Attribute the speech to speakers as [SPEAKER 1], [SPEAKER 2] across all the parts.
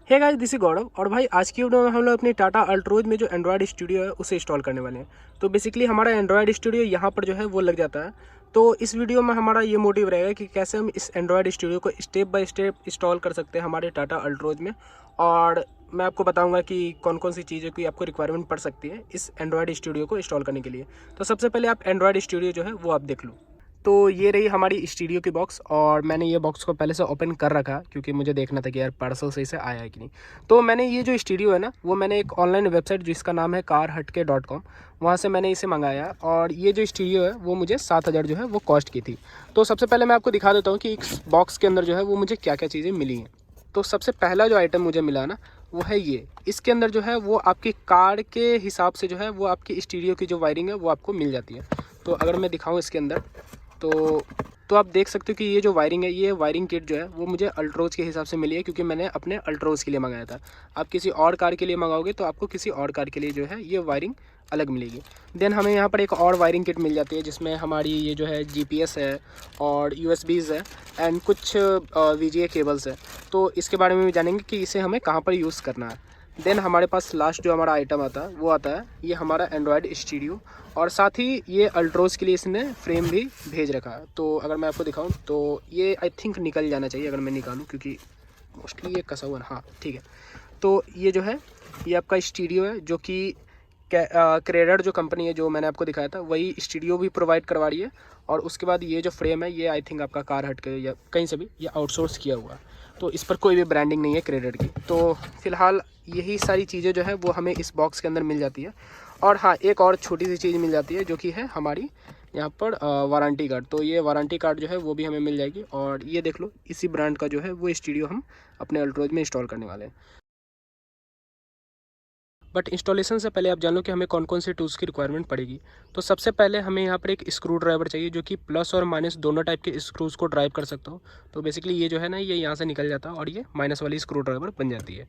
[SPEAKER 1] Hey guys, this is गौरव। और भाई आज की वीडियो में हम लोग अपनी टाटा अल्ट्रोज में जो एंड्रॉयड स्टूडियो है उसे इंस्टॉल करने वाले हैं। तो बेसिकली हमारा एंड्रॉयड स्टूडियो यहाँ पर जो है वो लग जाता है। तो इस वीडियो में हमारा ये मोटिव रहेगा कि कैसे हम इस एंड्रॉयड स्टूडियो को स्टेप बाय स्टेप इंस्टॉल कर सकते हैं हमारे टाटा अल्ट्रोज में। और मैं आपको बताऊंगा कि कौन कौन सी चीज़ों की आपको रिक्वायरमेंट पड़ सकती है इस एंड्रॉयड स्टूडियो को इंस्टॉल करने के लिए। तो सबसे पहले आप एंड्रॉयड स्टूडियो जो है वो आप देख लो। तो ये रही हमारी स्टूडियो की बॉक्स, और मैंने ये बॉक्स को पहले से ओपन कर रखा क्योंकि मुझे देखना था कि यार पार्सल सही से आया है कि नहीं। तो मैंने ये जो स्टूडियो है ना, वो मैंने एक ऑनलाइन वेबसाइट जिसका नाम है carhatke.com, वहाँ से मैंने इसे मंगाया। और ये जो स्टूडियो है वो मुझे 7,000 जो है वो कॉस्ट की थी। तो सबसे पहले मैं आपको दिखा देता हूँ कि इस बॉक्स के अंदर जो है वो मुझे क्या क्या चीज़ें मिली हैं। तो सबसे पहला जो आइटम मुझे मिला ना वो है ये। इसके अंदर जो है वो आपकी कार के हिसाब से जो है वो आपकी स्टूडियो की जो वायरिंग है वो आपको मिल जाती है। तो अगर मैं दिखाऊँ इसके अंदर तो आप देख सकते हो कि ये जो वायरिंग है, ये वायरिंग किट जो है वो मुझे अल्ट्रोज के हिसाब से मिली है, क्योंकि मैंने अपने अल्ट्रोज के लिए मंगाया था। आप किसी और कार के लिए मंगाओगे तो आपको किसी और कार के लिए जो है ये वायरिंग अलग मिलेगी। देन हमें यहाँ पर एक और वायरिंग किट मिल जाती है जिसमें हमारी ये जो है GPS है और USBs है एंड कुछ VGA केबल्स है। तो इसके बारे में भी जानेंगे कि इसे हमें कहाँ पर यूज़ करना है। देन हमारे पास लास्ट जो हमारा आइटम आता है वो आता है ये हमारा एंड्रॉयड स्टूडियो, और साथ ही ये अल्ट्रोज के लिए इसने फ्रेम भी भेज रखा है। तो अगर मैं आपको दिखाऊं तो ये आई थिंक निकल जाना चाहिए अगर मैं निकालूं, क्योंकि मोस्टली ये कसा हुआ है। हाँ ठीक है। तो ये जो है ये आपका स्टूडियो है, जो कि क्रेडर जो कंपनी है जो मैंने आपको दिखाया था वही स्टूडियो भी प्रोवाइड करवा रही है। और उसके बाद ये जो फ्रेम है ये आई थिंक आपका कारहट या कहीं से भी ये आउटसोर्स किया हुआ है। तो इस पर कोई भी ब्रांडिंग नहीं है क्रेडर की। तो फिलहाल यही सारी चीज़ें जो है वो हमें इस बॉक्स के अंदर मिल जाती है। और हाँ, एक और छोटी सी चीज़ मिल जाती है जो कि है हमारी यहाँ पर वारंटी कार्ड। तो ये वारंटी कार्ड जो है वो भी हमें मिल जाएगी। और ये देख लो, इसी ब्रांड का जो है वो स्टूडियो हम अपने अल्ट्रोज में इंस्टॉल करने वाले हैं। बट इंस्टॉलेशन से पहले आप जान लो कि हमें कौन कौन से टूल्स की रिक्वायरमेंट पड़ेगी। तो सबसे पहले हमें यहाँ पर एक स्क्रू ड्राइवर चाहिए जो कि प्लस और माइनस दोनों टाइप के स्क्रूज़ को ड्राइव कर सकता हो। तो बेसिकली ये जो है ना, ये यहाँ से निकल जाता है और ये माइनस वाली स्क्रू ड्राइवर बन जाती है।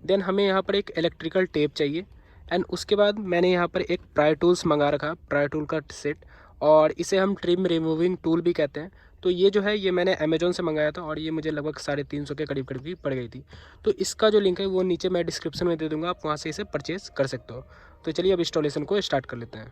[SPEAKER 1] देन हमें यहाँ पर एक इलेक्ट्रिकल टेप चाहिए। एंड उसके बाद मैंने यहाँ पर एक प्रायर टूल्स मंगा रखा, प्रायर टूल का सेट, और इसे हम ट्रिम रिमूविंग टूल भी कहते हैं। तो ये जो है ये मैंने अमेजोन से मंगाया था और ये मुझे लगभग 350 के करीब करीब पड़ गई थी। तो इसका जो लिंक है वो नीचे मैं डिस्क्रिप्शन में दे दूँगा, आप वहाँ से इसे परचेज़ कर सकते हो। तो चलिए अब इंस्टॉलेशन को स्टार्ट कर लेते हैं।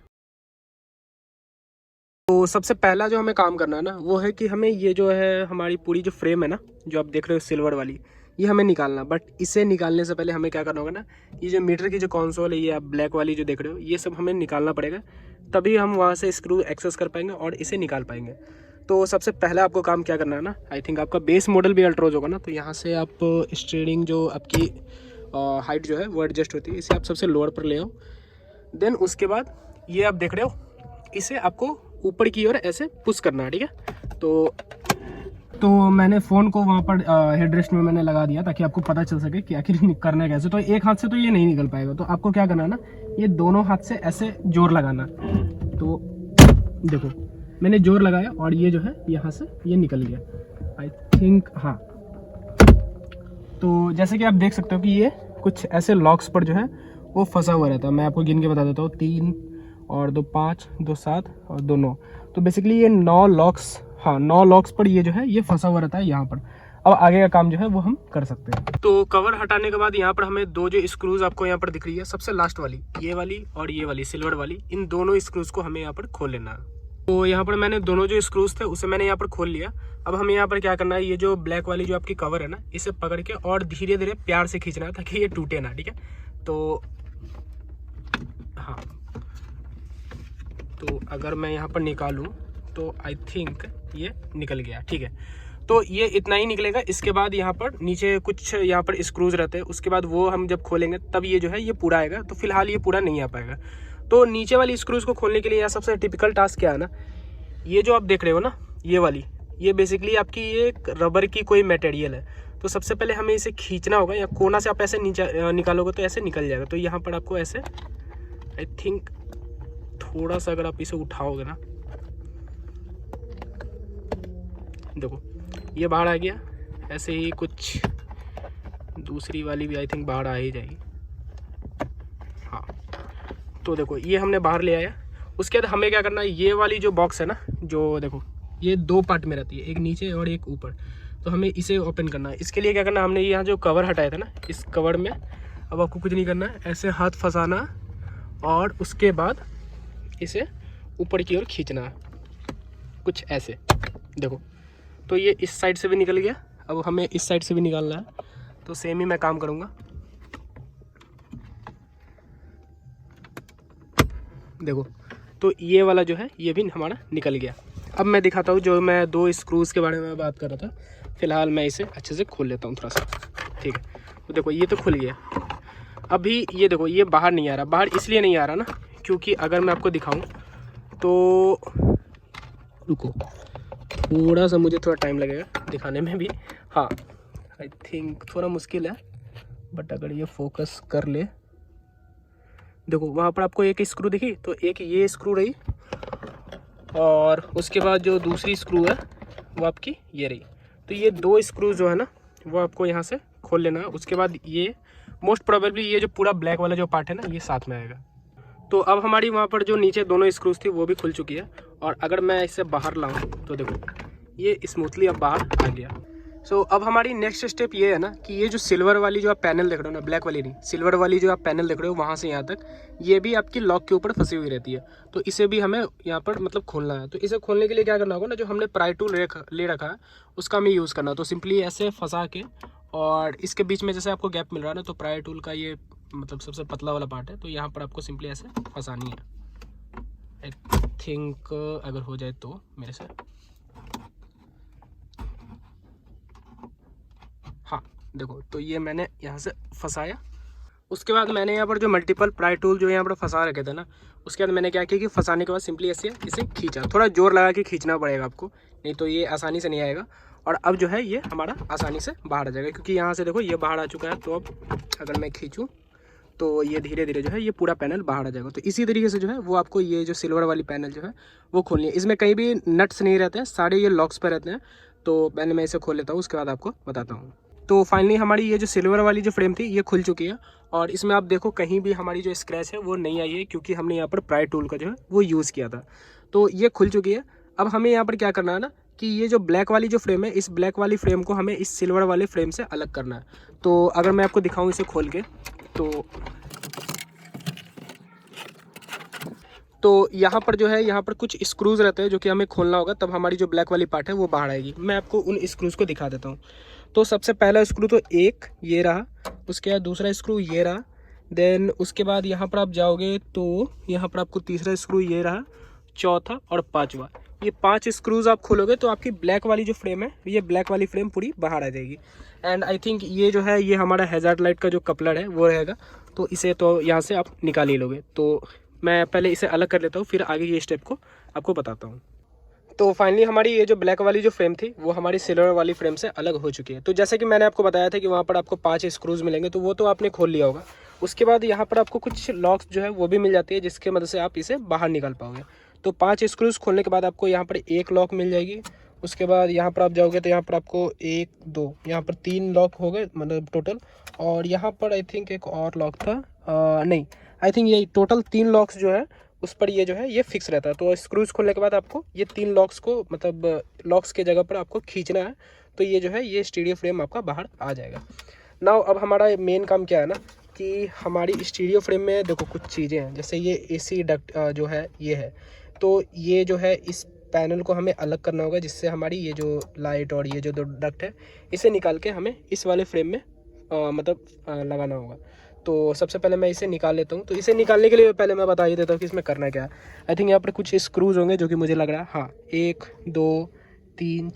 [SPEAKER 1] तो सबसे पहला जो हमें काम करना है ना वो है कि हमें ये जो है हमारी पूरी जो फ्रेम है ना, जो आप देख रहे हो सिल्वर वाली, ये हमें निकालना। बट इसे निकालने से पहले हमें क्या करना होगा ना, ये जो मीटर की जो कंसोल है, ये आप ब्लैक वाली जो देख रहे हो, ये सब हमें निकालना पड़ेगा, तभी हम वहाँ से स्क्रू एक्सेस कर पाएंगे और इसे निकाल पाएंगे। तो सबसे पहला आपको काम क्या करना है ना, आई थिंक आपका बेस मॉडल भी अल्ट्रोज होगा ना, तो यहाँ से आप स्टीयरिंग जो आपकी हाइट जो है वो एडजस्ट होती है, इसे आप सबसे लोअर पर ले आओ। देन उसके बाद ये आप देख रहे हो, इसे आपको ऊपर की ओर ऐसे पुश करना है, ठीक है। तो मैंने फ़ोन को वहाँ पर हेडरेस्ट में मैंने लगा दिया ताकि आपको पता चल सके कि आखिर करना है कैसे। तो एक हाथ से तो ये नहीं निकल पाएगा, तो आपको क्या करना है ना, ये दोनों हाथ से ऐसे जोर लगाना। तो देखो मैंने जोर लगाया और ये जो है यहाँ से ये निकल गया आई थिंक। हाँ, तो जैसे कि आप देख सकते हो कि ये कुछ ऐसे लॉक्स पर जो है वो फंसा हुआ रहता है। मैं आपको गिन के बता देता हूँ, 3 और 2 5, 2 7 और 2 9। तो बेसिकली ये 9 लॉक्स, हाँ 9 लॉक्स पर ये जो है ये फंसा हुआ रहता है यहाँ पर। अब आगे का काम जो है वो हम कर सकते हैं। तो कवर हटाने के बाद यहाँ पर हमें दो जो स्क्रूज आपको यहाँ पर दिख रही है, सबसे लास्ट वाली ये वाली और ये वाली सिल्वर वाली, इन दोनों स्क्रूज को हमें यहाँ पर खोल लेना है। तो यहाँ पर मैंने दोनों जो स्क्रूज थे उसे मैंने यहाँ पर खोल लिया। अब हमें यहाँ पर क्या करना है, ये जो ब्लैक वाली जो आपकी कवर है ना, इसे पकड़ के और धीरे धीरे प्यार से खींचना है ताकि ये टूटे ना, ठीक है। तो हाँ, तो अगर मैं यहाँ पर निकालूं तो आई थिंक ये निकल गया, ठीक है। तो ये इतना ही निकलेगा। इसके बाद यहाँ पर नीचे कुछ यहाँ पर स्क्रूज रहते हैं, उसके बाद वो हम जब खोलेंगे तब ये जो है ये पूरा आएगा। तो फिलहाल ये पूरा नहीं आ पाएगा। तो नीचे वाली स्क्रूज को खोलने के लिए यहाँ सबसे टिपिकल टास्क क्या है ना, ये जो आप देख रहे हो ना, ये वाली, ये बेसिकली आपकी ये रबर की कोई मटेरियल है। तो सबसे पहले हमें इसे खींचना होगा, या कोना से आप ऐसे नीचे निकालोगे तो ऐसे निकल जाएगा। तो यहाँ पर आपको ऐसे आई थिंक थोड़ा सा अगर आप इसे उठाओगे ना, देखो ये बाहर आ गया। ऐसे ही कुछ दूसरी वाली भी आई थिंक बाहर आ ही जाएगी। हाँ, तो देखो ये हमने बाहर ले आया। उसके बाद हमें क्या करना है, ये वाली जो बॉक्स है ना, जो देखो ये 2 पार्ट में रहती है, एक नीचे और एक ऊपर। तो हमें इसे ओपन करना है। इसके लिए क्या करना है, हमने यहाँ जो कवर हटाया था ना, इस कवर में अब आपको कुछ नहीं करना है, ऐसे हाथ फंसाना और उसके बाद इसे ऊपर की ओर खींचना है, कुछ ऐसे। देखो, तो ये इस साइड से भी निकल गया। अब हमें इस साइड से भी निकालना है, तो सेम ही मैं काम करूँगा। देखो, तो ये वाला जो है ये भी हमारा निकल गया। अब मैं दिखाता हूँ जो मैं 2 स्क्रूज़ के बारे में बात कर रहा था। फ़िलहाल मैं इसे अच्छे से खोल लेता हूँ थोड़ा सा, ठीक है। तो देखो, ये तो खुल गया। अभी ये देखो, ये बाहर नहीं आ रहा। बाहर इसलिए नहीं आ रहा ना, क्योंकि अगर मैं आपको दिखाऊँ तो, रुको थोड़ा सा, मुझे थोड़ा टाइम लगेगा दिखाने में भी। हाँ, आई थिंक थोड़ा मुश्किल है, बट अगर ये फोकस कर ले, देखो वहाँ पर आपको एक स्क्रू दिखी, तो एक ये स्क्रू रही और उसके बाद जो दूसरी स्क्रू है वो आपकी ये रही। तो ये 2 स्क्रू जो है ना, वो आपको यहाँ से खोल लेना है। उसके बाद ये मोस्ट प्रोबेबली ये जो पूरा ब्लैक वाला जो पार्ट है ना, ये साथ में आएगा। तो अब हमारी वहाँ पर जो नीचे दोनों स्क्रूज थी वो भी खुल चुकी है। और अगर मैं इसे बाहर लाऊँ तो देखो, ये स्मूथली अब बाहर आ गया। सो अब हमारी नेक्स्ट स्टेप ये है ना कि ये जो सिल्वर वाली जो आप पैनल देख रहे हो ना, ब्लैक वाली नहीं, सिल्वर वाली जो आप पैनल देख रहे हो, वहाँ से यहाँ तक ये भी आपकी लॉक के ऊपर फंसी हुई रहती है। तो इसे भी हमें यहाँ पर मतलब खोलना है। तो इसे खोलने के लिए क्या करना होगा ना, जो हमने प्राई टूल ले रखा है उसका हमें यूज़ करना है। तो सिंपली ऐसे फंसा के, और इसके बीच में जैसे आपको गैप मिल रहा है ना, तो प्राई टूल का ये मतलब सबसे पतला वाला पार्ट है। तो यहाँ पर आपको सिंपली ऐसे फंसानी है। आई थिंक अगर हो जाए तो मेरे से, हाँ देखो, तो ये मैंने यहाँ से फंसाया। उसके बाद मैंने यहाँ पर जो मल्टीपल प्राई टूल जो यहाँ पर फंसा रखे थे ना, उसके बाद मैंने क्या किया कि फंसाने के बाद सिंपली ऐसे इसे खींचा। थोड़ा जोर लगा के खींचना पड़ेगा आपको, नहीं तो ये आसानी से नहीं आएगा। और अब जो है ये हमारा आसानी से बाहर आ जाएगा, क्योंकि यहाँ से देखो ये बाहर आ चुका है। तो अब अगर मैं खींचूँ तो ये धीरे धीरे जो है ये पूरा पैनल बाहर आ जाएगा। तो इसी तरीके से जो है वो आपको ये जो सिल्वर वाली पैनल जो है वो खोलनी है। इसमें कहीं भी नट्स नहीं रहते हैं, सारे ये लॉक्स पर रहते हैं। तो पहले मैं इसे खोल लेता हूँ, उसके बाद आपको बताता हूँ। तो फाइनली हमारी ये जो सिल्वर वाली जो फ्रेम थी ये खुल चुकी है। और इसमें आप देखो कहीं भी हमारी जो स्क्रैच है वो नहीं आई है, क्योंकि हमने यहाँ पर प्राई टूल का जो है वो यूज़ किया था। तो ये खुल चुकी है। अब हमें यहाँ पर क्या करना है ना कि ये जो ब्लैक वाली जो फ्रेम है, इस ब्लैक वाली फ्रेम को हमें इस सिल्वर वाले फ्रेम से अलग करना है। तो अगर मैं आपको दिखाऊँ इसे खोल के, तो यहाँ पर जो है यहाँ पर कुछ स्क्रूज रहते हैं जो कि हमें खोलना होगा, तब हमारी जो ब्लैक वाली पार्ट है वो बाहर आएगी। मैं आपको उन स्क्रूज को दिखा देता हूँ। तो सबसे पहला स्क्रू तो एक ये रहा, उसके बाद दूसरा स्क्रू ये रहा, देन उसके बाद यहाँ पर आप जाओगे तो यहाँ पर आपको तीसरा स्क्रू ये रहा, चौथा और पांचवा। ये 5 स्क्रूज आप खोलोगे तो आपकी ब्लैक वाली जो फ्रेम है, ये ब्लैक वाली फ्रेम पूरी बाहर आ जाएगी। एंड आई थिंक ये जो है ये हमारा हैजार्ड लाइट का जो कपलर है वो रहेगा। तो इसे तो यहाँ से आप निकाल ही लोगे। तो मैं पहले इसे अलग कर लेता हूँ, फिर आगे ये स्टेप को आपको बताता हूँ। तो फाइनली हमारी ये जो ब्लैक वाली जो फ्रेम थी वो हमारी सिल्वर वाली फ्रेम से अलग हो चुकी है। तो जैसे कि मैंने आपको बताया था कि वहाँ पर आपको 5 स्क्रूज मिलेंगे, तो वो तो आपने खोल लिया होगा। उसके बाद यहाँ पर आपको कुछ लॉक्स जो है वो भी मिल जाती है, जिसके मदद से आप इसे बाहर निकाल पाओगे। तो 5 स्क्रूज खोलने के बाद आपको यहाँ पर एक लॉक मिल जाएगी। उसके बाद यहाँ पर आप जाओगे तो यहाँ पर आपको 1 2 यहाँ पर 3 लॉक हो गए मतलब टोटल। और यहाँ पर आई थिंक एक और लॉक था, नहीं आई थिंक ये टोटल 3 लॉक्स जो है उस पर ये जो है ये फिक्स रहता है। तो स्क्रूज खोलने के बाद आपको ये 3 लॉक्स को मतलब लॉक्स के जगह पर आपको खींचना है। तो ये जो है ये स्टीरियो फ्रेम आपका बाहर आ जाएगा। नाउ अब हमारा मेन काम क्या है ना कि हमारी स्टीरियो फ्रेम में देखो कुछ चीज़ें हैं, जैसे ये एसी डक्ट जो है ये है। तो ये जो है इस पैनल को हमें अलग करना होगा, जिससे हमारी ये जो लाइट और ये जो डक्ट है इसे निकाल के हमें इस वाले फ्रेम में मतलब लगाना होगा। तो सबसे पहले मैं इसे निकाल लेता हूँ। तो इसे निकालने के लिए पहले मैं बता ही देता हूँ कि इसमें करना क्या है। आई थिंक यहाँ पर कुछ स्क्रूज होंगे जो कि मुझे लग रहा है, हाँ 1 2 3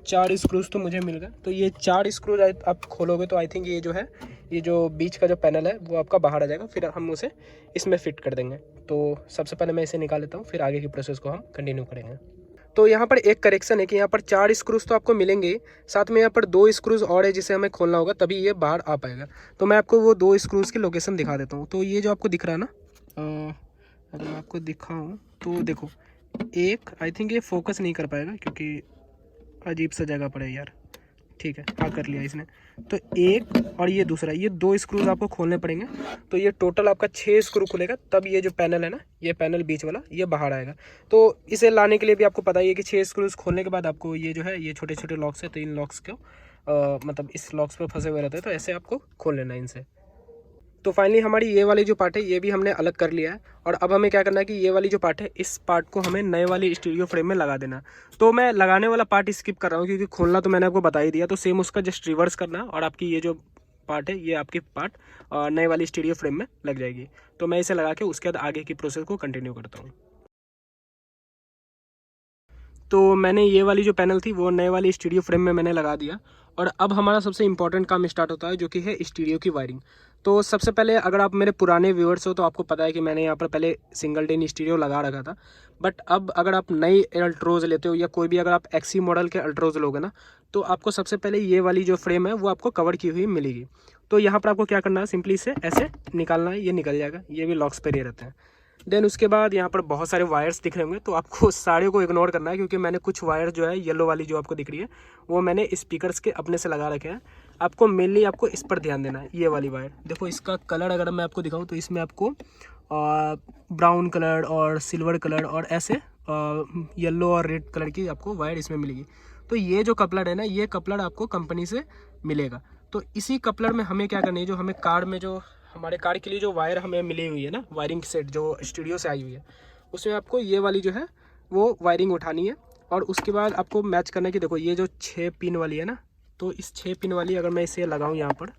[SPEAKER 1] 4 स्क्रूज तो मुझे मिल गए। तो ये 4 स्क्रूज आप खोलोगे तो आई थिंक ये जो है ये जो बीच का जो पैनल है वो आपका बाहर आ जाएगा। फिर हम उसे इसमें फिट कर देंगे। तो सबसे पहले मैं इसे निकाल लेता हूँ, फिर आगे की प्रोसेस को हम कंटिन्यू करेंगे। तो यहाँ पर एक करेक्शन है कि यहाँ पर 4 स्क्रूज तो आपको मिलेंगे, साथ में यहाँ पर 2 स्क्रूज और है जिसे हमें खोलना होगा, तभी ये बाहर आ पाएगा। तो मैं आपको वो 2 स्क्रूज की लोकेशन दिखा देता हूँ। तो ये जो आपको दिख रहा है ना, अगर मैं आपको दिखाऊँ तो देखो एक आई थिंक ये फोकस नहीं कर पाएगा क्योंकि अजीब सा जगह पर है यार। ठीक है, हाँ कर लिया इसने। तो एक और ये दूसरा, ये 2 स्क्रूज आपको खोलने पड़ेंगे। तो ये टोटल आपका 6 स्क्रू खुलेगा, तब ये जो पैनल है ना, ये पैनल बीच वाला ये बाहर आएगा। तो इसे लाने के लिए भी आपको पता ही है कि 6 स्क्रूज खोलने के बाद आपको ये जो है, ये छोटे छोटे लॉक्स है, तो इन लॉक्स को मतलब इस लॉक्स पर फंसे हुए रहते हैं, तो ऐसे आपको खोल लेना है इनसे। तो फाइनली हमारी ये वाली जो पार्ट है ये भी हमने अलग कर लिया है। और अब हमें क्या करना है कि ये वाली जो पार्ट है, इस पार्ट को हमें नए वाली स्टीरियो फ्रेम में लगा देना। तो मैं लगाने वाला पार्ट स्किप कर रहा हूँ, क्योंकि खोलना तो मैंने आपको बता ही दिया। तो सेम उसका जस्ट रिवर्स करना है, और आपकी ये जो पार्ट है, ये आपकी पार्ट नए वाली स्टीरियो फ्रेम में लग जाएगी। तो मैं इसे लगा के उसके बाद आगे की प्रोसेस को कंटिन्यू करता हूँ। तो मैंने ये वाली जो पैनल थी वो नए वाली स्टीरियो फ्रेम में मैंने लगा दिया। और अब हमारा सबसे इंपॉर्टेंट काम स्टार्ट होता है, जो कि है स्टीरियो की वायरिंग। तो सबसे पहले, अगर आप मेरे पुराने व्यूअर्स हो तो आपको पता है कि मैंने यहाँ पर पहले सिंगल टिन स्टीरियो लगा रखा था। बट अब अगर आप नई अल्ट्रोज लेते हो, या कोई भी अगर आप एक्सी मॉडल के अल्ट्रोज लोगे ना, तो आपको सबसे पहले ये वाली जो फ्रेम है वो आपको कवर की हुई मिलेगी। तो यहाँ पर आपको क्या करना है, सिंपली इसे ऐसे निकालना है, ये निकल जाएगा। ये भी लॉक्स पर ही रहते हैं। देन उसके बाद यहाँ पर बहुत सारे वायर्स दिख रहे होंगे, तो आपको सारे को इग्नोर करना है, क्योंकि मैंने कुछ वायर जो है, येलो वाली जो आपको दिख रही है, वो मैंने स्पीकर्स के अपने से लगा रखे हैं। आपको मेनली आपको इस पर ध्यान देना है। ये वाली वायर देखो, इसका कलर अगर मैं आपको दिखाऊं तो इसमें आपको ब्राउन कलर और सिल्वर कलर और ऐसे येलो और रेड कलर की आपको वायर इसमें मिलेगी। तो ये जो कपलर है ना, ये कपलर आपको कंपनी से मिलेगा। तो इसी कपलर में हमें क्या करनी है, जो हमें कार में जो हमारे कार के लिए जो वायर हमें मिली हुई है ना, वायरिंग सेट जो स्टूडियो से आई हुई है, उसमें आपको ये वाली जो है वो वायरिंग उठानी है। और उसके बाद आपको मैच करना है कि देखो, ये जो 6 पिन वाली है ना, तो इस 6 पिन वाली अगर मैं इसे लगाऊं यहाँ पर,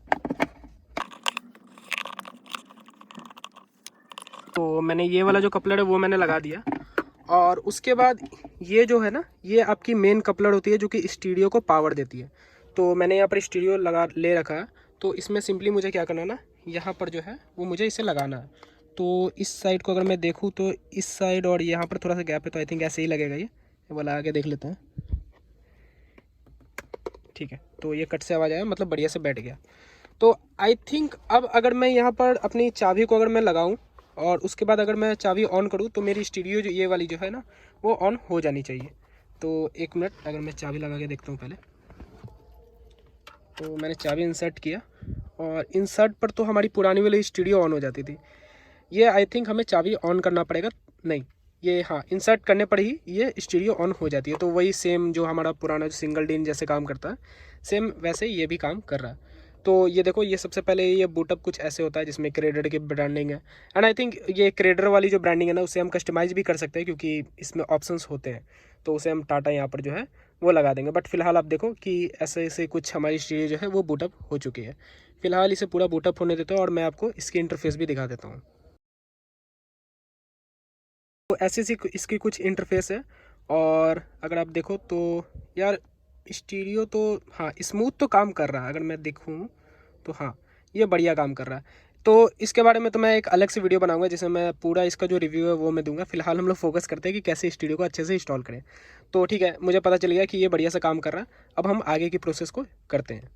[SPEAKER 1] तो मैंने ये वाला जो कपलर है वो मैंने लगा दिया। और उसके बाद ये जो है ना, ये आपकी मेन कपलर होती है, जो कि स्टीरियो को पावर देती है। तो मैंने यहाँ पर स्टीरियो लगा ले रखा है। तो इसमें सिंपली मुझे क्या करना है ना, यहाँ पर जो है वो मुझे इसे लगाना है। तो इस साइड को अगर मैं देखूँ तो इस साइड और यहाँ पर थोड़ा सा गैप है, तो आई थिंक ऐसे ही लगेगा। ये वाला आगे देख लेते हैं। ठीक है, तो ये कट से आवाज़ आया, मतलब बढ़िया से बैठ गया। तो आई थिंक अब अगर मैं यहाँ पर अपनी चाबी को अगर मैं लगाऊँ और उसके बाद अगर मैं चाबी ऑन करूँ, तो मेरी स्टीरियो जो ये वाली जो है ना, वो ऑन हो जानी चाहिए। तो एक मिनट, अगर मैं चाबी लगा के देखता हूँ पहले। तो मैंने चाबी इंसर्ट किया, और इंसर्ट पर तो हमारी पुरानी वाली स्टीरियो ऑन हो जाती थी। ये आई थिंक हमें चाबी ऑन करना पड़ेगा। नहीं, ये हाँ, इंसर्ट करने पर ही ये स्टीरियो ऑन हो जाती है। तो वही सेम जो हमारा पुराना जो सिंगल डिन जैसे काम करता है, सेम वैसे ये भी काम कर रहा है। तो ये देखो, ये सबसे पहले ये बूटअप कुछ ऐसे होता है, जिसमें क्रेडर की ब्रांडिंग है। एंड आई थिंक ये क्रेडर वाली जो ब्रांडिंग है ना, उसे हम कस्टमाइज़ भी कर सकते हैं, क्योंकि इसमें ऑप्शंस होते हैं। तो उसे हम टाटा यहाँ पर जो है वो लगा देंगे। बट फिलहाल आप देखो कि ऐसे ऐसे कुछ हमारी स्टीरियो जो है वो बूटअप हो चुकी है। फिलहाल इसे पूरा बूटअप होने देता हूँ, और मैं आपको इसकी इंटरफेस भी दिखा देता हूँ। तो ऐसी सी इसकी कुछ इंटरफेस है। और अगर आप देखो तो यार, स्टीरियो तो हाँ स्मूथ तो काम कर रहा है। अगर मैं देखूँ तो हाँ, ये बढ़िया काम कर रहा है। तो इसके बारे में तो मैं एक अलग से वीडियो बनाऊंगा, जिसमें मैं पूरा इसका जो रिव्यू है वो मैं दूंगा। फिलहाल हम लोग फोकस करते हैं कि कैसे स्टीरियो को अच्छे से इंस्टॉल करें। तो ठीक है, मुझे पता चल गया कि ये बढ़िया से काम कर रहा है। अब हम आगे की प्रोसेस को करते हैं।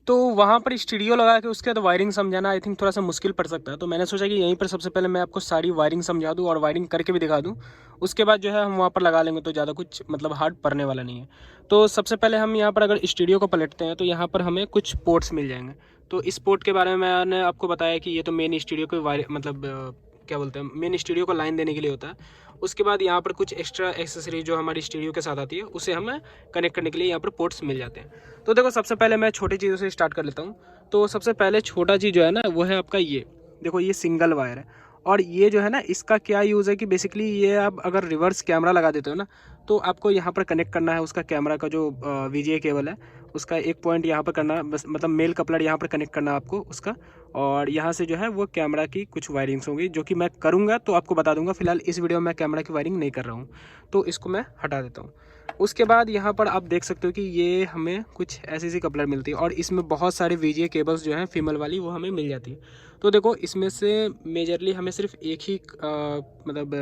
[SPEAKER 1] तो वहाँ पर स्टीरियो लगा के उसके बाद वायरिंग समझाना आई थिंक थोड़ा सा मुश्किल पड़ सकता है। तो मैंने सोचा कि यहीं पर सबसे पहले मैं आपको सारी वायरिंग समझा दूँ और वायरिंग करके भी दिखा दूँ। उसके बाद जो है हम वहाँ पर लगा लेंगे, तो ज़्यादा कुछ मतलब हार्ड पड़ने वाला नहीं है। तो सबसे पहले हम यहाँ पर अगर स्टीरियो को पलटते हैं, तो यहाँ पर हमें कुछ पोर्ट्स मिल जाएंगे। तो इस पोर्ट के बारे में मैंने आपको बताया कि ये तो मेन स्टीरियो को वायर मतलब क्या बोलते हैं, मेन स्टीरियो को लाइन देने के लिए होता है। उसके बाद यहाँ पर कुछ एक्स्ट्रा एक्सेसरीज जो हमारी स्टीरियो के साथ आती है, उसे हमें कनेक्ट करने के लिए यहाँ पर पोर्ट्स मिल जाते हैं। तो देखो, सबसे पहले मैं छोटी चीज़ों से स्टार्ट कर लेता हूँ। तो सबसे पहले छोटा चीज़ जो है ना, वो है आपका ये देखो, ये सिंगल वायर है। और ये जो है ना, इसका क्या यूज़ है कि बेसिकली ये आप अगर रिवर्स कैमरा लगा देते हो ना, तो आपको यहाँ पर कनेक्ट करना है उसका कैमरा का जो VGA केबल है, उसका एक पॉइंट यहाँ पर करना, बस मतलब मेल कपलर यहाँ पर कनेक्ट करना आपको उसका। और यहाँ से जो है वो कैमरा की कुछ वायरिंग्स होंगी, जो कि मैं करूँगा तो आपको बता दूंगा। फिलहाल इस वीडियो में मैं कैमरा की वायरिंग नहीं कर रहा हूँ, तो इसको मैं हटा देता हूँ। उसके बाद यहाँ पर आप देख सकते हो कि ये हमें कुछ ऐसी सी कपलर मिलती है, और इसमें बहुत सारे VGA केबल्स जो हैं फीमेल वाली, वो हमें मिल जाती है। तो देखो, इसमें से मेजरली हमें सिर्फ एक ही मतलब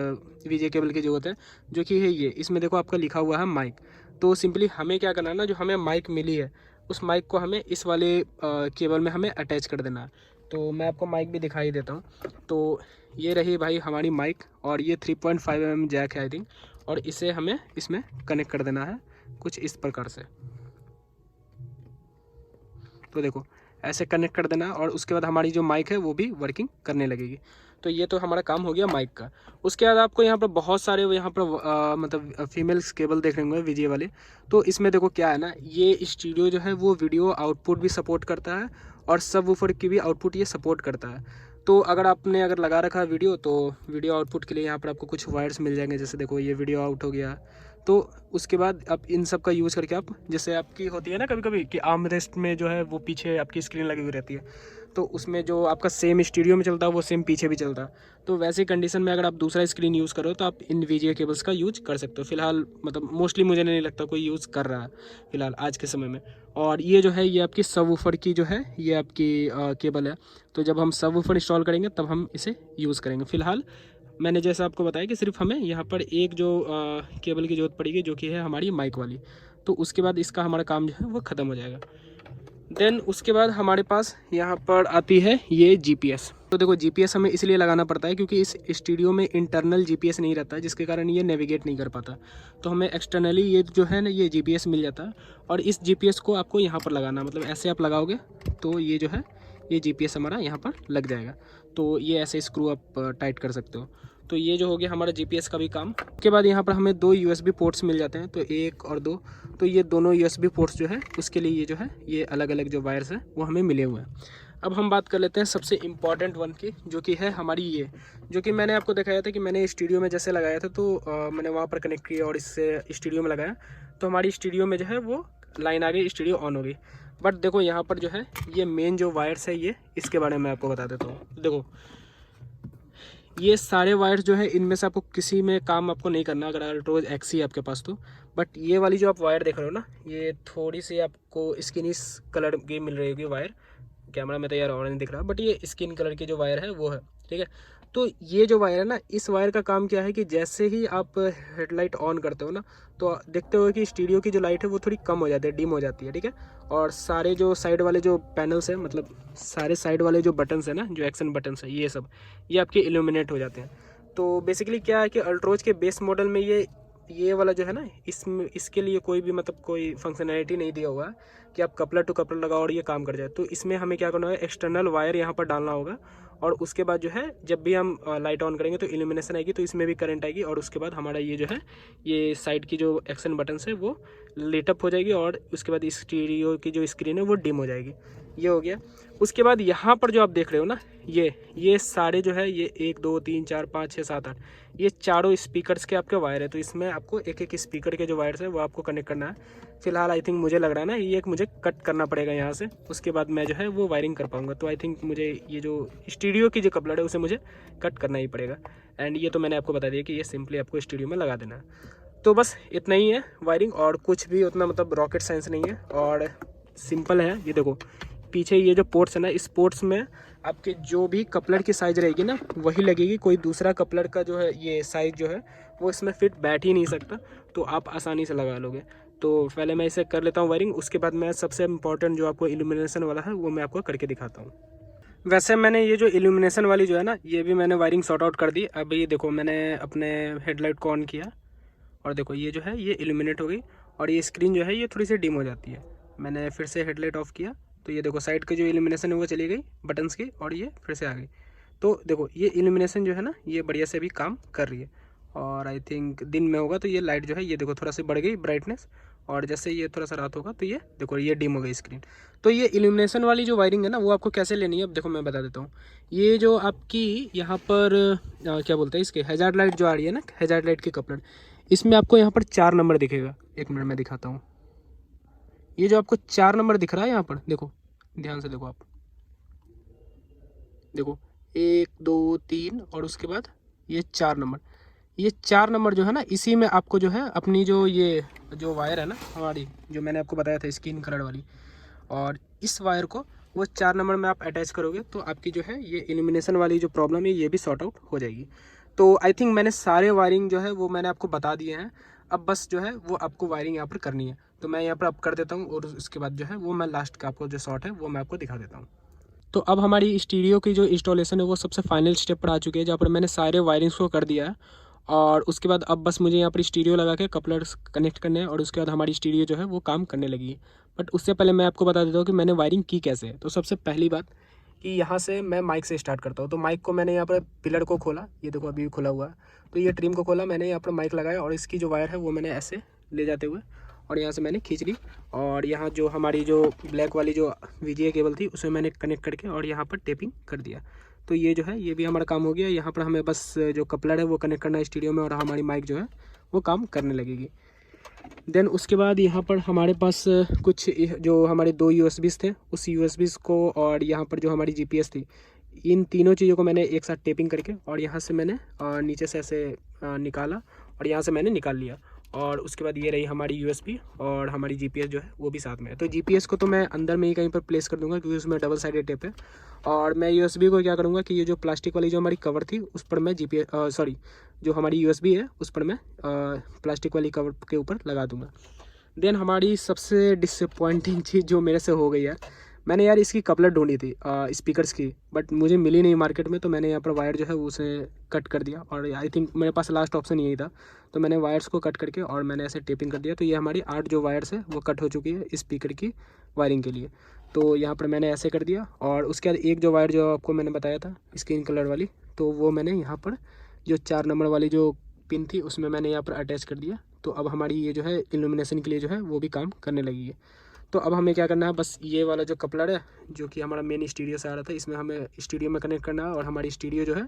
[SPEAKER 1] VGA केबल की ज़रूरत है, जो कि है ये। इसमें देखो आपका लिखा हुआ है माइक। तो सिंपली हमें क्या करना है ना, जो हमें माइक मिली है, उस माइक को हमें इस वाले केबल में हमें अटैच कर देना है। तो मैं आपको माइक भी दिखाई देता हूँ। तो ये रही भाई हमारी माइक, और ये 3.5 mm जैक है आई थिंक, और इसे हमें इसमें कनेक्ट कर देना है। कुछ इस प्रकार से। तो देखो ऐसे कनेक्ट कर देना और उसके बाद हमारी जो माइक है वो भी वर्किंग करने लगेगी। तो ये तो हमारा काम हो गया माइक का। उसके बाद आपको यहाँ पर बहुत सारे यहाँ पर मतलब फीमेल्स केबल देखने होंगे वीजे वाले। तो इसमें देखो क्या है ना, ये स्टूडियो जो है वो वीडियो आउटपुट भी सपोर्ट करता है और सब वूफर की भी आउटपुट ये सपोर्ट करता है। तो अगर लगा रखा है वीडियो, तो वीडियो आउटपुट के लिए यहाँ पर आपको कुछ वायर्स मिल जाएंगे। जैसे देखो ये वीडियो आउट हो गया, तो उसके बाद आप इन सब का यूज़ करके आप, जैसे आपकी होती है ना कभी कभी कि आर्म रेस्ट में जो है वो पीछे आपकी स्क्रीन लगी हुई रहती है, तो उसमें जो आपका सेम स्टूडियो में चलता है वो सेम पीछे भी चलता है। तो वैसी कंडीशन में अगर आप दूसरा स्क्रीन यूज़ करो तो आप इन वीजीए केबल्स का यूज कर सकते हो। फिलहाल मतलब मोस्टली मुझे नहीं लगता कोई यूज़ कर रहा है फिलहाल आज के समय में। और ये जो है ये आपकी सबवूफर की जो है ये आपकी केबल है। तो जब हम सबवूफर इंस्टॉल करेंगे तब हम इसे यूज़ करेंगे। फिलहाल मैंने जैसा आपको बताया कि सिर्फ हमें यहाँ पर एक जो केबल की ज़रूरत पड़ेगी, जो कि है हमारी माइक वाली। तो उसके बाद इसका हमारा काम जो है वो ख़त्म हो जाएगा। देन उसके बाद हमारे पास यहाँ पर आती है ये जीपीएस। तो देखो जीपीएस हमें इसलिए लगाना पड़ता है क्योंकि इस स्टूडियो में इंटरनल जीपीएस नहीं रहता है, जिसके कारण ये नेविगेट नहीं कर पाता। तो हमें एक्सटर्नली ये जो है ना ये जीपीएस मिल जाता है और इस जीपीएस को आपको यहाँ पर लगाना, मतलब ऐसे आप लगाओगे तो ये जो है ये जीपीएस हमारा यहाँ पर लग जाएगा। तो ये ऐसे स्क्रू आप टाइट कर सकते हो। तो ये जो हो गया हमारा जीपीएस का भी काम। उसके बाद यहाँ पर हमें 2 यूएसबी पोर्ट्स मिल जाते हैं, तो 1 और 2। तो ये दोनों यूएसबी पोर्ट्स जो है उसके लिए ये जो है ये अलग अलग जो वायर्स हैं वो हमें मिले हुए हैं। अब हम बात कर लेते हैं सबसे इम्पॉर्टेंट वन की, जो कि है हमारी ये, जो कि मैंने आपको दिखाया था कि मैंने स्टूडियो में जैसे लगाया था, तो मैंने वहाँ पर कनेक्ट किया और इससे स्टूडियो में लगाया, तो हमारी स्टूडियो में जो है वो लाइन आ गई, स्टूडियो ऑन हो गई। बट देखो यहाँ पर जो है ये मेन जो वायर्स है ये, इसके बारे में आपको बता देता हूँ। देखो ये सारे वायर्स जो है इनमें से आपको किसी में काम आपको नहीं करना अगर अल्ट्रोज एक्सी है आपके पास तो। बट ये वाली जो आप वायर देख रहे हो ना, ये थोड़ी सी आपको स्किनिश कलर की मिल रही होगी वायर। कैमरा में तो यार ऑरेंज दिख रहा है, बट ये स्किन कलर की जो वायर है वो है, ठीक है। तो ये जो वायर है ना, इस वायर का काम क्या है कि जैसे ही आप हेडलाइट ऑन करते हो ना, तो देखते हो कि स्टूडियो की जो लाइट है वो थोड़ी कम हो जाती है, डिम हो जाती है, ठीक है। और सारे जो साइड वाले जो पैनल्स हैं, मतलब सारे साइड वाले जो बटन्स हैं ना, जो एक्शन बटन्स है, ये सब ये आपके इल्यूमिनेट हो जाते हैं। तो बेसिकली क्या है कि अल्ट्रोज के बेस मॉडल में ये वाला जो है ना, इसके लिए कोई भी मतलब कोई फंक्शनैलिटी नहीं दिया हुआ है कि आप कपलर टू कपलर लगाओ और ये काम कर जाए। तो इसमें हमें क्या करना है, एक्सटर्नल वायर यहाँ पर डालना होगा और उसके बाद जो है जब भी हम लाइट ऑन करेंगे तो इल्यूमिनेशन आएगी, तो इसमें भी करंट आएगी और उसके बाद हमारा ये जो है ये साइड की जो एक्शन बटन्स है वो लाइटअप हो जाएगी और उसके बाद स्टीरियो की जो स्क्रीन है वो डिम हो जाएगी। ये हो गया। उसके बाद यहाँ पर जो आप देख रहे हो ना, ये सारे जो है ये 1 2 3 4 5 6 7 8 ये चारों स्पीकर्स के आपके वायर है। तो इसमें आपको एक एक स्पीकर के जो वायर्स है वो आपको कनेक्ट करना है। फिलहाल आई थिंक मुझे लग रहा है ना ये एक मुझे कट करना पड़ेगा यहाँ से, उसके बाद मैं जो है वो वायरिंग कर पाऊँगा। तो आई थिंक मुझे ये जो स्टूडियो की जो कपलर है उसे मुझे कट करना ही पड़ेगा। एंड ये तो मैंने आपको बता दिया कि ये सिंपली आपको स्टूडियो में लगा देना है। तो बस इतना ही है वायरिंग, और कुछ भी उतना मतलब रॉकेट साइंस नहीं है और सिंपल है। ये देखो पीछे ये जो पोर्ट्स है ना, इस पोर्ट्स में आपके जो भी कपलर की साइज़ रहेगी ना वही लगेगी। कोई दूसरा कपलर का जो है ये साइज़ जो है वो इसमें फिट बैठ ही नहीं सकता, तो आप आसानी से लगा लोगे। तो पहले मैं इसे कर लेता हूँ वायरिंग, उसके बाद मैं सबसे इम्पॉर्टेंट जो आपको इल्यूमिनेशन वाला है वो मैं आपको करके दिखाता हूँ। वैसे मैंने ये जो इल्यूमिनेशन वाली जो है ना, ये भी मैंने वायरिंग सॉर्ट आउट कर दी। अब ये देखो मैंने अपने हेडलाइट को ऑन किया और देखो ये जो है ये इल्यूमिनेट हो गई और ये स्क्रीन जो है ये थोड़ी सी डिम हो जाती है। मैंने फिर से हेडलाइट ऑफ किया तो ये देखो साइड की जो इल्यूमिनेशन है वो चली गई बटन्स की और ये फिर से आ गई। तो देखो ये इल्यूमिनेशन जो है ना ये बढ़िया से भी काम कर रही है। और आई थिंक दिन में होगा तो ये लाइट जो है ये देखो थोड़ा सा बढ़ गई ब्राइटनेस, और जैसे ये थोड़ा सा रात होगा तो ये देखो ये डिम हो गई स्क्रीन। तो ये इल्यूमिनेशन वाली जो वायरिंग है ना वो आपको कैसे लेनी है, अब देखो मैं बता देता हूँ। ये जो आपकी यहाँ पर क्या बोलते हैं इसके हैजार्ड लाइट जो आ रही है ना, हैजार्ड लाइट की कपलर, इसमें आपको यहाँ पर 4 नंबर दिखेगा। 1 मिनट में दिखाता हूँ। ये जो आपको 4 नंबर दिख रहा है यहाँ पर, देखो ध्यान से देखो आप, देखो 1 2 3 और उसके बाद ये 4 नंबर। ये 4 नंबर जो है ना इसी में आपको जो है अपनी जो ये जो वायर है ना हमारी, जो मैंने आपको बताया था स्किन कलर वाली, और इस वायर को वो 4 नंबर में आप अटैच करोगे तो आपकी जो है ये इल्यूमिनेशन वाली जो प्रॉब्लम है ये भी सॉर्ट आउट हो जाएगी। तो आई थिंक मैंने सारे वायरिंग जो है वो मैंने आपको बता दिए हैं। अब बस जो है वो आपको वायरिंग यहाँ पर करनी है, तो मैं यहाँ पर अब कर देता हूँ और उसके बाद जो है वो मैं लास्ट का आपको जो शॉट है वो मैं आपको दिखा देता हूँ। तो अब हमारी स्टीरियो की जो इंस्टॉलेशन है वो सबसे फाइनल स्टेप पर आ चुकी है, जहाँ पर मैंने सारे वायरिंग्स को कर दिया है और उसके बाद अब बस मुझे यहाँ पर स्टीरियो लगा के कपलर्स कनेक्ट करने हैं और उसके बाद हमारी स्टीरियो जो है वो काम करने लगी। बट उससे पहले मैं आपको बता देता हूँ कि मैंने वायरिंग की कैसे है। तो सबसे पहली बात कि यहाँ से मैं माइक से स्टार्ट करता हूँ। तो माइक को मैंने यहाँ पर पिलर को खोला, ये देखो अभी भी खुला हुआ है। तो ये ट्रिम को खोला, मैंने यहाँ पर माइक लगाया और इसकी जो वायर है वो मैंने ऐसे ले जाते हुए और यहाँ से मैंने खींच ली और यहाँ जो हमारी जो ब्लैक वाली जो VGA केबल थी उसे मैंने कनेक्ट करके और यहाँ पर टेपिंग कर दिया। तो ये जो है ये भी हमारा काम हो गया। यहाँ पर हमें बस जो कपलर है वो कनेक्ट करना है स्टूडियो में और हमारी माइक जो है वो काम करने लगेगी। देन उसके बाद यहाँ पर हमारे पास कुछ जो हमारे 2 USBs थे, उस USBs को और यहाँ पर जो हमारी GPS थी, इन तीनों चीज़ों को मैंने एक साथ टेपिंग करके और यहाँ से मैंने नीचे से ऐसे निकाला और यहाँ से मैंने निकाल लिया। और उसके बाद ये रही हमारी USB और हमारी GPS जो है वो भी साथ में है। तो GPS को तो मैं अंदर में ही कहीं पर प्लेस कर दूंगा क्योंकि उसमें डबल साइडेड टेप है। और मैं USB को क्या करूँगा कि ये जो प्लास्टिक वाली जो हमारी कवर थी उस पर मैं जो हमारी USB है उस पर मैं प्लास्टिक वाली कवर के ऊपर लगा दूँगा। देन हमारी सबसे डिसअपॉइंटिंग चीज़ जो मेरे से हो गई है, मैंने यार इसकी कपलर ढूंढी थी स्पीकर्स की, बट मुझे मिली नहीं मार्केट में। तो मैंने यहाँ पर वायर जो है उसे कट कर दिया और आई थिंक मेरे पास लास्ट ऑप्शन यही था। तो मैंने वायर्स को कट करके और मैंने ऐसे टेपिंग कर दिया। तो ये हमारी 8 जो वायर्स है वो कट हो चुकी है स्पीकर की वायरिंग के लिए। तो यहाँ पर मैंने ऐसे कर दिया और उसके बाद एक जो वायर जो आपको मैंने बताया था स्किन कलर वाली, तो वो मैंने यहाँ पर जो 4 नंबर वाली जो पिन थी उसमें मैंने यहाँ पर अटैच कर दिया। तो अब हमारी ये जो है इल्यूमिनेशन के लिए जो है वो भी काम करने लगी है। तो अब हमें क्या करना है, बस ये वाला जो कपलर है जो कि हमारा मेन स्टूडियो से आ रहा था, इसमें हमें स्टूडियो में कनेक्ट करना है और हमारी स्टूडियो जो है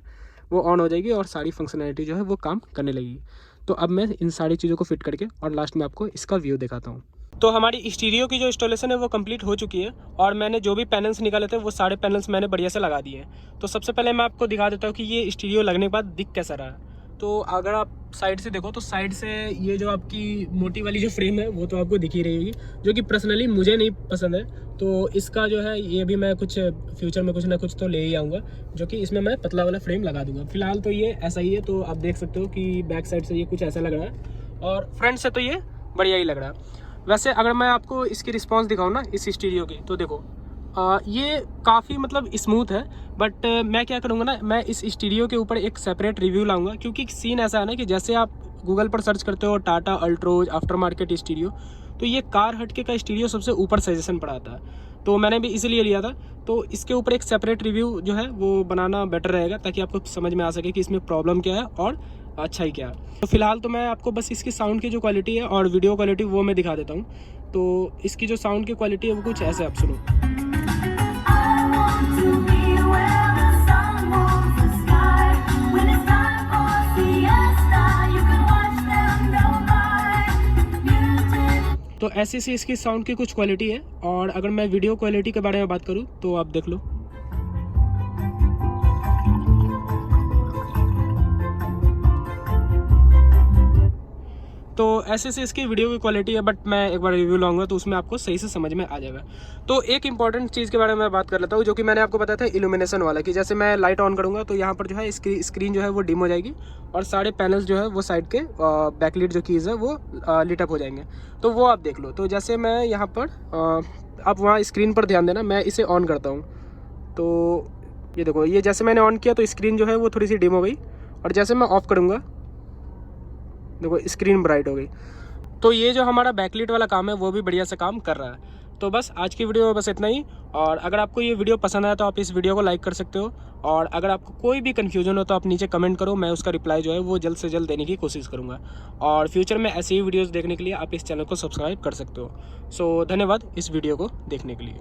[SPEAKER 1] वो ऑन हो जाएगी और सारी फंक्शनैलिटी जो है वो काम करने लगेगी। तो अब मैं इन सारी चीज़ों को फिट करके और लास्ट में आपको इसका व्यू दिखाता हूँ। तो हमारी स्टीरियो की जो इंस्टॉलेशन है वो कंप्लीट हो चुकी है और मैंने जो भी पैनल्स निकाले थे वो सारे पैनल्स मैंने बढ़िया से लगा दिए हैं। तो सबसे पहले मैं आपको दिखा देता हूँ कि ये स्टीरियो लगने के बाद दिख कैसा रहा है। तो अगर आप साइड से देखो तो साइड से ये जो आपकी मोटी वाली जो फ्रेम है वो तो आपको दिख ही रही होगी, जो कि पर्सनली मुझे नहीं पसंद है। तो इसका जो है ये भी मैं कुछ फ्यूचर में कुछ ना कुछ तो ले ही आऊँगा, जो कि इसमें मैं पतला वाला फ्रेम लगा दूंगा। फिलहाल तो ये ऐसा ही है। तो आप देख सकते हो कि बैक साइड से ये कुछ ऐसा लग रहा है और फ्रंट से तो ये बढ़िया ही लग रहा है। वैसे अगर मैं आपको इसकी रिस्पॉन्स दिखाऊँ ना इस स्टीरियो की, तो देखो ये काफ़ी मतलब स्मूथ है। बट मैं क्या करूँगा ना, मैं इस स्टीरियो के ऊपर एक सेपरेट रिव्यू लाऊंगा, क्योंकि सीन ऐसा है ना कि जैसे आप गूगल पर सर्च करते हो Tata Altroz after market stereo, तो ये कार हटके का स्टीरियो सबसे ऊपर सजेशन पर आता है। तो मैंने भी इसीलिए लिया था। तो इसके ऊपर एक सेपरेट रिव्यू जो है वो बनाना बेटर रहेगा, ताकि आपको समझ में आ सके कि इसमें प्रॉब्लम क्या है और अच्छा ही क्या है। तो फिलहाल तो मैं आपको बस इसकी साउंड की जो क्वालिटी है और वीडियो क्वालिटी वो मैं दिखा देता हूँ। तो इसकी जो साउंड की क्वालिटी है वो कुछ ऐसे, आप सुनो। तो ऐसी सी इसकी साउंड की कुछ क्वालिटी है। और अगर मैं वीडियो क्वालिटी के बारे में बात करूँ तो आप देख लो। तो ऐसे से इसकी वीडियो की क्वालिटी है, बट मैं एक बार रिव्यू लाऊंगा तो उसमें आपको सही से समझ में आ जाएगा। तो एक इंपॉर्टेंट चीज़ के बारे में बात कर लेता हूँ, जो कि मैंने आपको बताया था इल्यूमिनेशन वाला, कि जैसे मैं लाइट ऑन करूँगा तो यहाँ पर जो है इसकी स्क्रीन जो है वो डिम हो जाएगी और सारे पैनल्स जो है वो साइड के बैकलाइट जो कीज़ है वो लिटअप हो जाएंगे। तो वो आप देख लो। तो जैसे मैं यहाँ पर आप वहाँ स्क्रीन पर ध्यान देना, मैं इसे ऑन करता हूँ। तो ये देखो, ये जैसे मैंने ऑन किया तो स्क्रीन जो है वो थोड़ी सी डिम हो गई और जैसे मैं ऑफ़ करूँगा देखो स्क्रीन ब्राइट हो गई। तो ये जो हमारा बैकलाइट वाला काम है वो भी बढ़िया से काम कर रहा है। तो बस आज की वीडियो में बस इतना ही। और अगर आपको ये वीडियो पसंद आया तो आप इस वीडियो को लाइक कर सकते हो। और अगर आपको कोई भी कन्फ्यूजन हो तो आप नीचे कमेंट करो, मैं उसका रिप्लाई जो है वो जल्द से जल्द देने की कोशिश करूँगा। और फ्यूचर में ऐसी ही वीडियोज़ देखने के लिए आप इस चैनल को सब्सक्राइब कर सकते हो। सो धन्यवाद इस वीडियो को देखने के लिए।